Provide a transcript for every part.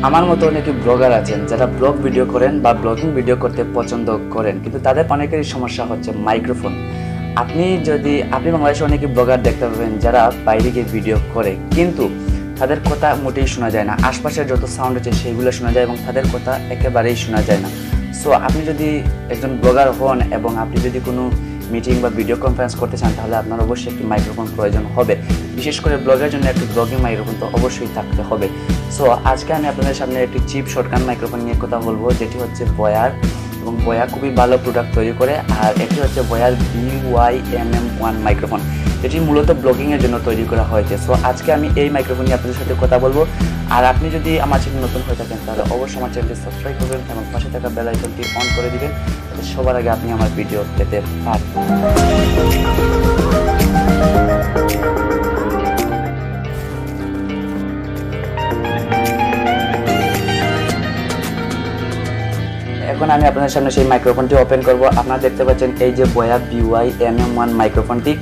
আমার মতো অনেকে ব্লগার আছেন যারা ব্লগ ভিডিও করেন বা ব্লগিং ভিডিও করতে পছন্দ করেন, কিন্তু তাদের অনেকেরই সমস্যা হচ্ছে মাইক্রোফোন। আপনি বাংলাদেশে অনেকে ব্লগার দেখতে পাবেন যারা বাইরে গিয়ে ভিডিও করে, কিন্তু তাদের কথা মোটেই শোনা যায় না। আশপাশের যত সাউন্ড আছে সেইগুলো শোনা যায় এবং তাদের কথা একেবারেই শোনা যায় না। সো আপনি যদি একজন ব্লগার হন এবং আপনি যদি কোনো মিটিং বা ভিডিও কনফারেন্স করতে চান, তাহলে আপনার অবশ্যই একটি মাইক্রোফোন প্রয়োজন হবে। বিশেষ করে ব্লগের জন্য একটি ব্লগিং মাইক্রোফোন তো অবশ্যই থাকতে হবে। সো আজকে আমি আপনাদের সামনে একটি চিপ শর্টগান মাইক্রোফোন নিয়ে কথা বলবো, যেটি হচ্ছে বয়ার, এবং বয়া খুবই ভালো প্রোডাক্ট তৈরি করে। আর এটি হচ্ছে বয়ার BY MM1 মাইক্রোফোন, যেটি মূলত ব্লগিংয়ের জন্য তৈরি করা হয়েছে। সো আজকে আমি এই মাইক্রোফোন নিয়ে আপনাদের সাথে কথা বলবো। আর আপনি যদি আমার চ্যানেল নতুন হয়ে থাকেন, তাহলে অবশ্যই আমার চ্যানেলটি সাবস্ক্রাইব করবেন এবং পাশে থাকা বেল আইকনটি অন করে দিবেন, যাতে সবার আগে আপনি আমার ভিডিও পেতে পারেন। এখন আমি আপনাদের সামনে সেই মাইক্রোফোনটি ওপেন করব। আপনারা দেখতে পাচ্ছেন এই যে বয়া BY MM1 মাইক্রোফোনটি,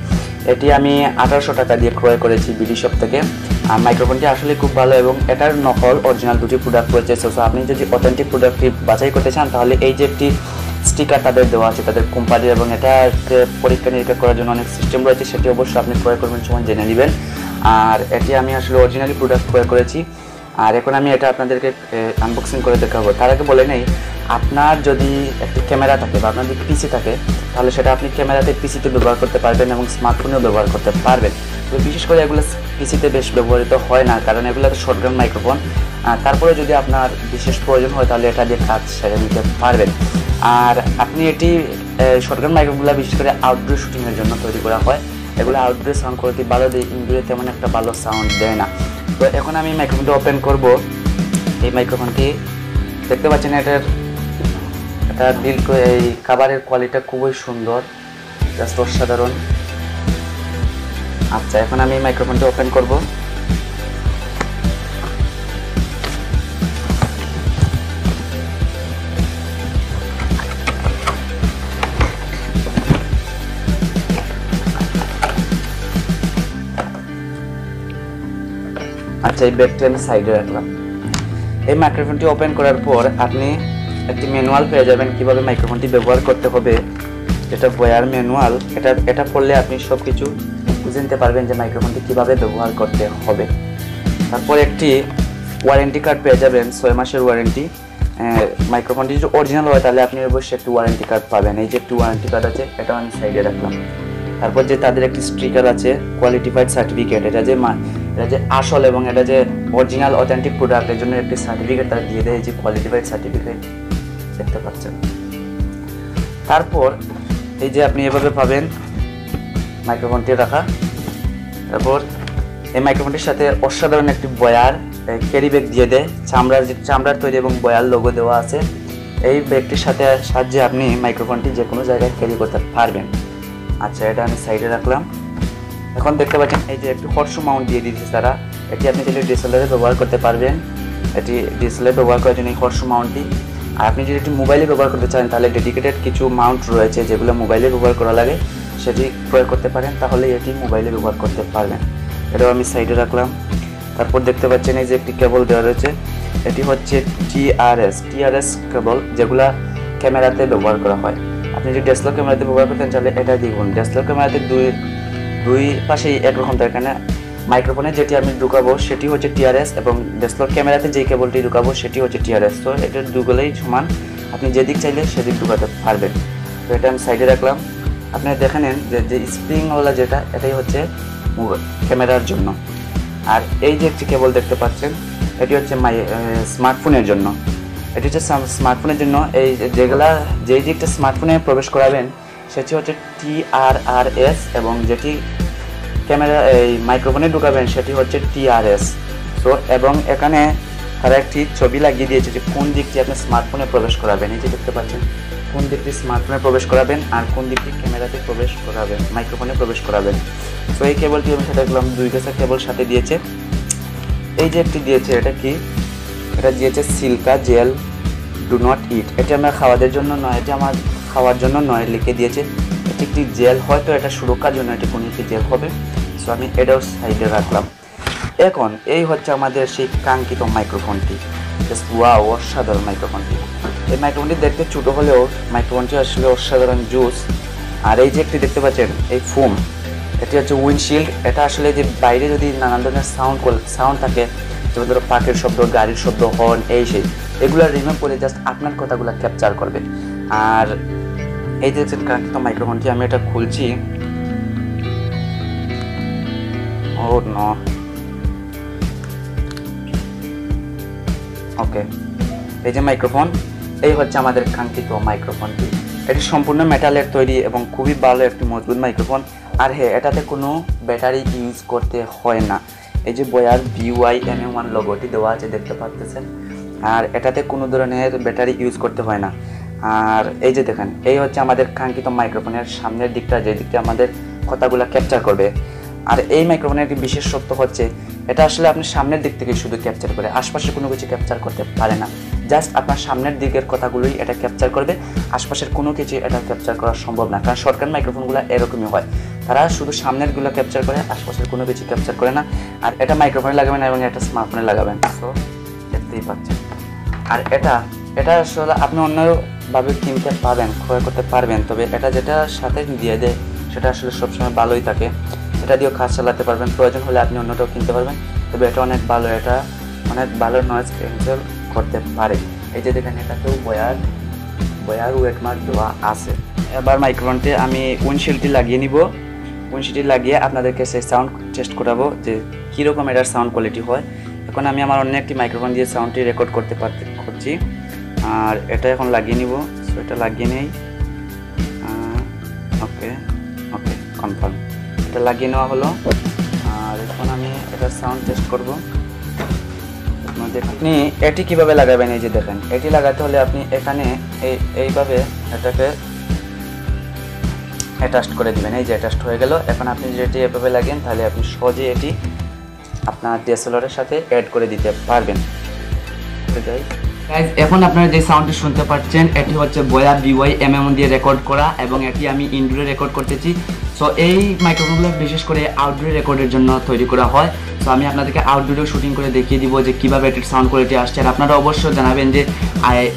এটি আমি 1800 টাকা দিয়ে ক্রয় করেছি বিডি শপ থেকে। আর মাইক্রোফোনটি আসলে খুব ভালো এবং এটার নকল অরিজিনাল দুটি প্রোডাক্ট রয়েছে। সো আপনি যদি অথেন্টিক প্রোডাক্টটি বাছাই করতে চান, তাহলে এই যে একটি স্টিকার তাদের দেওয়া আছে তাদের কোম্পানির, এবং এটা পরীক্ষা নিরীক্ষা করার জন্য অনেক সিস্টেম রয়েছে, সেটি অবশ্যই আপনি ক্রয় করবেন সময় জেনে নেবেন। আর এটি আমি আসলে অরিজিনালি প্রোডাক্ট ক্রয় করেছি। আর এখন আমি এটা আপনাদেরকে আনবক্সিং করে দেখাবো। তার আগে বলে নেই, আপনার যদি একটি ক্যামেরা থাকে বা আপনার যদি পিসি থাকে, তাহলে সেটা আপনি ক্যামেরাতে পিসিতে ব্যবহার করতে পারবেন এবং স্মার্টফোনেও ব্যবহার করতে পারবেন। তো বিশেষ করে এগুলো পিসিতে বেশ ব্যবহৃত হয় না, কারণ এগুলো তো শর্টগান মাইক্রোফোন। তারপরে যদি আপনার বিশেষ প্রয়োজন হয়, তাহলে এটা দিয়ে কাজ সেরে নিতে পারবেন। আর আপনি এটি শর্টগান মাইক্রোফোনগুলো বিশেষ করে আউটডোর শুটিংয়ের জন্য তৈরি করা হয়। এগুলো আউটডোরে সাউন্ড কোয়ালিটি ভালো দেয়, ইনডোরে তেমন একটা ভালো সাউন্ড দেয় না। তো এখন আমি মাইক্রোফোনটা ওপেন করব। এই মাইক্রোফোনটি দেখতে পাচ্ছেন, এটা এই কাভারের কোয়ালিটিটা খুবই সুন্দর, জাস্ট অসাধারণ। আচ্ছা, এখন আমি মাইক্রোফোনটা ওপেন করব। আচ্ছা, এই ব্যাগটি আমি সাইডে রাখলাম। এই মাইক্রোফোনটি ওপেন করার পর আপনি একটি ম্যানুয়াল পেয়ে যাবেন কিভাবে মাইক্রোফোনটি ব্যবহার করতে হবে। এটা বয়ার ম্যানুয়াল, এটা পড়লে আপনি সব কিছু জানতে পারবেন যে মাইক্রোফোনটি কিভাবে ব্যবহার করতে হবে। তারপর একটি ওয়ারেন্টি কার্ড পেয়ে যাবেন, 6 মাসের ওয়ারেন্টি। মাইক্রোফোনটি যদি অরিজিনাল হয়, তাহলে আপনি অবশ্যই একটি ওয়ারেন্টি কার্ড পাবেন। এই যে একটি ওয়ারেন্টি কার্ড আছে, এটা আমি সাইডে রাখলাম। তারপর যে তাদের একটি স্টিকার আছে, কোয়ালিটিফাইড সার্টিফিকেট, এটা যে আসল এবং এটা যে অরিজিনাল অথেন্টিক প্রোডাক্ট, এর জন্য একটি সার্টিফিকেট তারা দিয়ে দেয়, যে কোয়ালিটিফাইড সার্টিফিকেট দেখতে পাচ্ছেন। তারপর এই যে আপনি এভাবে পাবেন মাইক্রোফোনটি রাখা। তারপর এই মাইক্রোফোনটির সাথে অসাধারণ একটি বয়ার ক্যারি ব্যাগ দিয়ে দেয়, চামড়ার তৈরি এবং বয়ার লোগো দেওয়া আছে। এই ব্যাগটির সাহায্যে আপনি মাইক্রোফোনটি যে কোনো জায়গায় ক্যারি করতে পারবেন। আচ্ছা, এটা আমি সাইডে রাখলাম। এখন দেখতে পাচ্ছেন এই যে একটু হর্স মাউন্ট দিয়ে দিয়েছে তারা। এটি আপনি চাইলে DSLER ব্যবহার করতে পারবেন। এটি DSLER ব্যবহার করার জন্য এই হর্স মাউন্টটি। আর আপনি যদি এটি মোবাইলে ব্যবহার করতে চান, তাহলে ডেডিকেটেড কিছু মাউন্ট রয়েছে যেগুলো মোবাইলে ব্যবহার করা লাগে, সেটি প্রয়োগ করতে পারেন, তাহলে এটি মোবাইলে ব্যবহার করতে পারবেন। এটাও আমি সাইডে রাখলাম। তারপর দেখতে পাচ্ছেন এই যে একটি কেবল দেওয়া রয়েছে, এটি হচ্ছে TRS কেবল, যেগুলা ক্যামেরাতে ব্যবহার করা হয়। আপনি যদি DSLR ক্যামেরাতে ব্যবহার করতেন, তাহলে এটা দেখুন। DSLR ক্যামেরাতে দুই পাশেই একরকম থাকে না। মাইক্রোফোনে যেটি আমি ঢুকাবো সেটি হচ্ছে TRS, এবং DSLR ক্যামেরাতে যে কেবলটি ঢুকাবো সেটি হচ্ছে TRS। তো এটা দুগুলোই সমান, আপনি যেদিক চাইলে সেদিক ঢুকাতে পারবেন। তো এটা আমি সাইডে রাখলাম। আপনি দেখে নেন যে স্প্রিংওয়ালা যেটা, এটাই হচ্ছে ক্যামেরার জন্য। আর এই যে একটি কেবল দেখতে পাচ্ছেন, এটি হচ্ছে স্মার্টফোনের জন্য। এটি হচ্ছে স্মার্টফোনের জন্য। এই যেই দিকটা স্মার্টফোনে প্রবেশ করাবেন সেটি হচ্ছে TRRS, এবং যেটি ক্যামেরা এই মাইক্রোফোনে ঢুকাবেন সেটি হচ্ছে TRS। সো এবং এখানে তারা একটি ছবি লাগিয়ে দিয়েছে যে কোন দিকটি আপনি স্মার্টফোনে প্রবেশ করাবেন। এই যে দেখতে পাচ্ছেন, কোন দিকটি স্মার্টফোনে প্রবেশ করাবেন আর কোন দিকটি ক্যামেরাতে প্রবেশ করাবেন, মাইক্রোফোনে প্রবেশ করাবেন। সো এই কেবলটি আমি সাথে দেখলাম, 2 গেছের কেবল সাথে দিয়েছে। এই যে একটি দিয়েছে, এটা কি? এটা দিয়েছে সিল্কা জেল ডু নট ইট। এটি আমার খাওয়াদের জন্য নয়, এটি আমার খাওয়ার জন্য নয়, লিখে দিয়েছে। এটি একটি জেল, হয়তো এটা সুরক্ষার জন্য এটি কোনো একটি জেল হবে। সো আমি এটাও সাইডে রাখলাম। এখন এই হচ্ছে আমাদের সেই কাঙ্ক্ষিত মাইক্রোফোনটি। জাস্ট ওয়াও, অসাধারণ মাইক্রোফোনটি। এই মাইক্রোফোনটি দেখতে ছোটো হলেও মাইক্রোফোনটি আসলে অসাধারণ জুস। আর এই যে একটি দেখতে পাচ্ছেন এই ফোম, এটি হচ্ছে উইন্ডশিল্ড। এটা আসলে যে বাইরে যদি নানান ধরনের সাউন্ড থাকে, যেমন ধরো পাখির শব্দ, গাড়ির শব্দ, হর্ন, এই সেই, এগুলো রিমুভ করে জাস্ট আপনার কথাগুলো ক্যাপচার করবে। আর এই দেখছেন কাঙ্ক্ষিত মাইক্রোফোনটি, আমি এটা খুলছি। ও নো, ওকে, এই যে মাইক্রোফোন, এই হচ্ছে আমাদের কাঙ্ক্ষিত মাইক্রোফোনটি। এটি সম্পূর্ণ মেটালের তৈরি এবং খুবই ভালো একটি মজবুত মাইক্রোফোন। আর হ্যাঁ, এটাতে কোনো ব্যাটারি ইউজ করতে হয় না। এই যে বয়ার BY MM1 লোগোটি দেওয়া আছে, দেখতে পাচ্ছেন। আর এটাতে কোনো ধরনের ব্যাটারি ইউজ করতে হয় না। আর এই যে দেখেন, এই হচ্ছে আমাদের কাঙ্ক্ষিত মাইক্রোফোনের সামনের দিকটা, যে দিকটা আমাদের কথাগুলো ক্যাপচার করবে। আর এই মাইক্রোফোনের একটি বিশেষত্ব হচ্ছে, এটা আসলে আপনি সামনের দিক থেকে শুধু ক্যাপচার করে, আশপাশে কোনো কিছু ক্যাপচার করতে পারে না। জাস্ট আপনার সামনের দিকের কথাগুলোই এটা ক্যাপচার করবে, আশপাশের কোনো কিছু এটা ক্যাপচার করা সম্ভব না। কারণ শর্টকাট মাইক্রোফোনগুলো এরকমই হয়, তারা শুধু সামনেরগুলো ক্যাপচার করে, আশপাশের কোনো কিছু ক্যাপচার করে না। আর এটা মাইক্রোফোনে লাগাবেন এবং এটা স্মার্টফোনে লাগাবেন, সো দেখতেই পাচ্ছেন। আর এটা আসলে আপনি অন্যভাবে কিনতে পারবেন, ক্রয় করতে পারবেন, তবে এটা যেটা সাথে দিয়ে দেয় সেটা আসলে সবসময় ভালোই থাকে। এটা দিয়েও কাজ চালাতে পারবেন, প্রয়োজন হলে আপনি অন্যটাও কিনতে পারবেন। তবে এটা অনেক ভালো, এটা অনেক ভালো নয়েজ ক্যান্সেল করতে পারে। এই যে দেখেন, এটাতেও বয়ার ওয়েট মার্ক দেওয়া আছে। এবার মাইক্রোফোনটি আমি উইন্ডশিল্ডটি লাগিয়ে নিব। উইন্ডশিল্ডটি লাগিয়ে আপনাদেরকে সেই সাউন্ড টেস্ট করাবো যে কীরকম এটার সাউন্ড কোয়ালিটি হয়। এখন আমি আমার অন্য একটি মাইক্রোফোন দিয়ে সাউন্ডটি রেকর্ড করছি। আর এটা এখন লাগিয়ে নিব, সো এটা লাগিয়ে নেই। ওকে, কনফার্ম, এটা লাগিয়ে নেওয়া হলো। আর এখন আমি এটার সাউন্ড টেস্ট করব। আপনি এটি কিভাবে লাগাবেন, এই যে দেখেন, এটি লাগাতে হলে আপনি এখানে এইভাবে এটাকে অ্যাটাচ করে দিবেন। এই যে অ্যাটাচ হয়ে গেল। এখন আপনি যেটি এভাবে লাগেন, তাহলে আপনি সহজে এটি আপনার DSLR এর সাথে অ্যাড করে দিতে পারবেন। এখন আপনারা যে সাউন্ডটি শুনতে পাচ্ছেন, এটি হচ্ছে বয়া BY MM1 দিয়ে রেকর্ড করা, এবং এটি আমি ইনডোরে রেকর্ড করতেছি। সো এই মাইক্রোফোনগুলো বিশেষ করে আউটডোরে রেকর্ডের জন্য তৈরি করা হয়। সো আমি আপনাদেরকে আউটডোরেও শুটিং করে দেখিয়ে দিব যে কীভাবে এটির সাউন্ড কোয়ালিটি আসছে। আর আপনারা অবশ্যই জানাবেন যে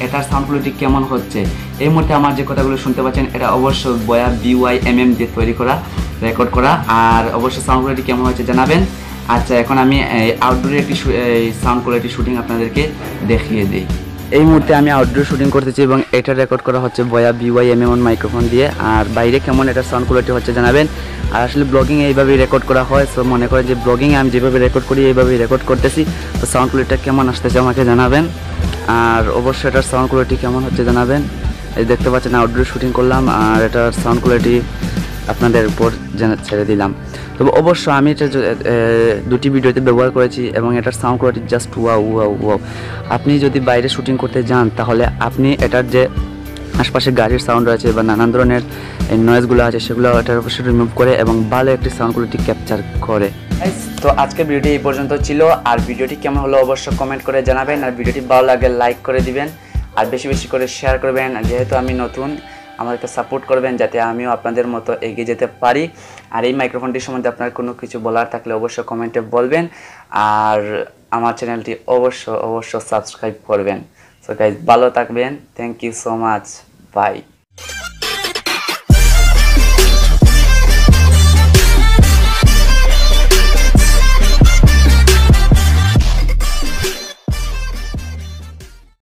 এটার সাউন্ড কোয়ালিটি কেমন হচ্ছে। এই মুহূর্তে আমার যে কথাগুলো শুনতে পাচ্ছেন, এটা অবশ্যই বয়া BY MM দিয়ে তৈরি করা, রেকর্ড করা। আর অবশ্যই সাউন্ড কোয়ালিটি কেমন হচ্ছে জানাবেন। আচ্ছা, এখন আমি আউটডোরে একটি সাউন্ড কোয়ালিটি শুটিং আপনাদেরকে দেখিয়ে দিই। এই মুহূর্তে আমি আউটডোর শুটিং করতেছি এবং এটা রেকর্ড করা হচ্ছে বয়া BY MM1 মাইক্রোফোন দিয়ে। আর বাইরে কেমন এটার সাউন্ড কোয়ালিটি হচ্ছে জানাবেন। আর আসলে ব্লগিং এইভাবেই রেকর্ড করা হয়। সো মনে করেন যে ব্লগিংয়ে আমি যেভাবে রেকর্ড করি এইভাবেই রেকর্ড করতেছি। তো সাউন্ড কোয়ালিটিটা কেমন আসতেছে আমাকে জানাবেন। আর অবশ্যই এটার সাউন্ড কোয়ালিটি কেমন হচ্ছে জানাবেন। এই দেখতে পাচ্ছেন আউটডোর শুটিং করলাম, আর এটার সাউন্ড কোয়ালিটি আপনাদের উপর ছেড়ে দিলাম। তবে অবশ্য আমি এটা দুটি ভিডিওতে ব্যবহার করেছি এবং এটার সাউন্ড কোয়ালিটি জাস্ট ওয়াও। আপনি যদি বাইরে শুটিং করতে যান, তাহলে আপনি এটার যে আশপাশে গাড়ির সাউন্ড আছে বা নানান ধরনের নয়েজগুলো আছে, সেগুলো এটার অবশ্যই রিমুভ করে এবং ভালো একটি সাউন্ড কোয়ালিটি ক্যাপচার করে। তো আজকের ভিডিওটি এই পর্যন্ত ছিল। আর ভিডিওটি কেমন হলো অবশ্যই কমেন্ট করে জানাবেন। আর ভিডিওটি ভালো লাগে লাইক করে দিবেন, আর বেশি বেশি করে শেয়ার করবেন। যেহেতু আমি নতুন, আমাদেরকে সাপোর্ট করবেন যাতে আমিও আপনাদের মতো এগিয়ে যেতে পারি। আর এই মাইক্রোফোনটির সম্বন্ধে আপনার কোনো কিছু বলার থাকলে অবশ্যই কমেন্টে বলবেন। আর আমার চ্যানেলটি অবশ্যই সাবস্ক্রাইব করবেন। সো গাইজ, ভালো থাকবেন। Thank you so much, by.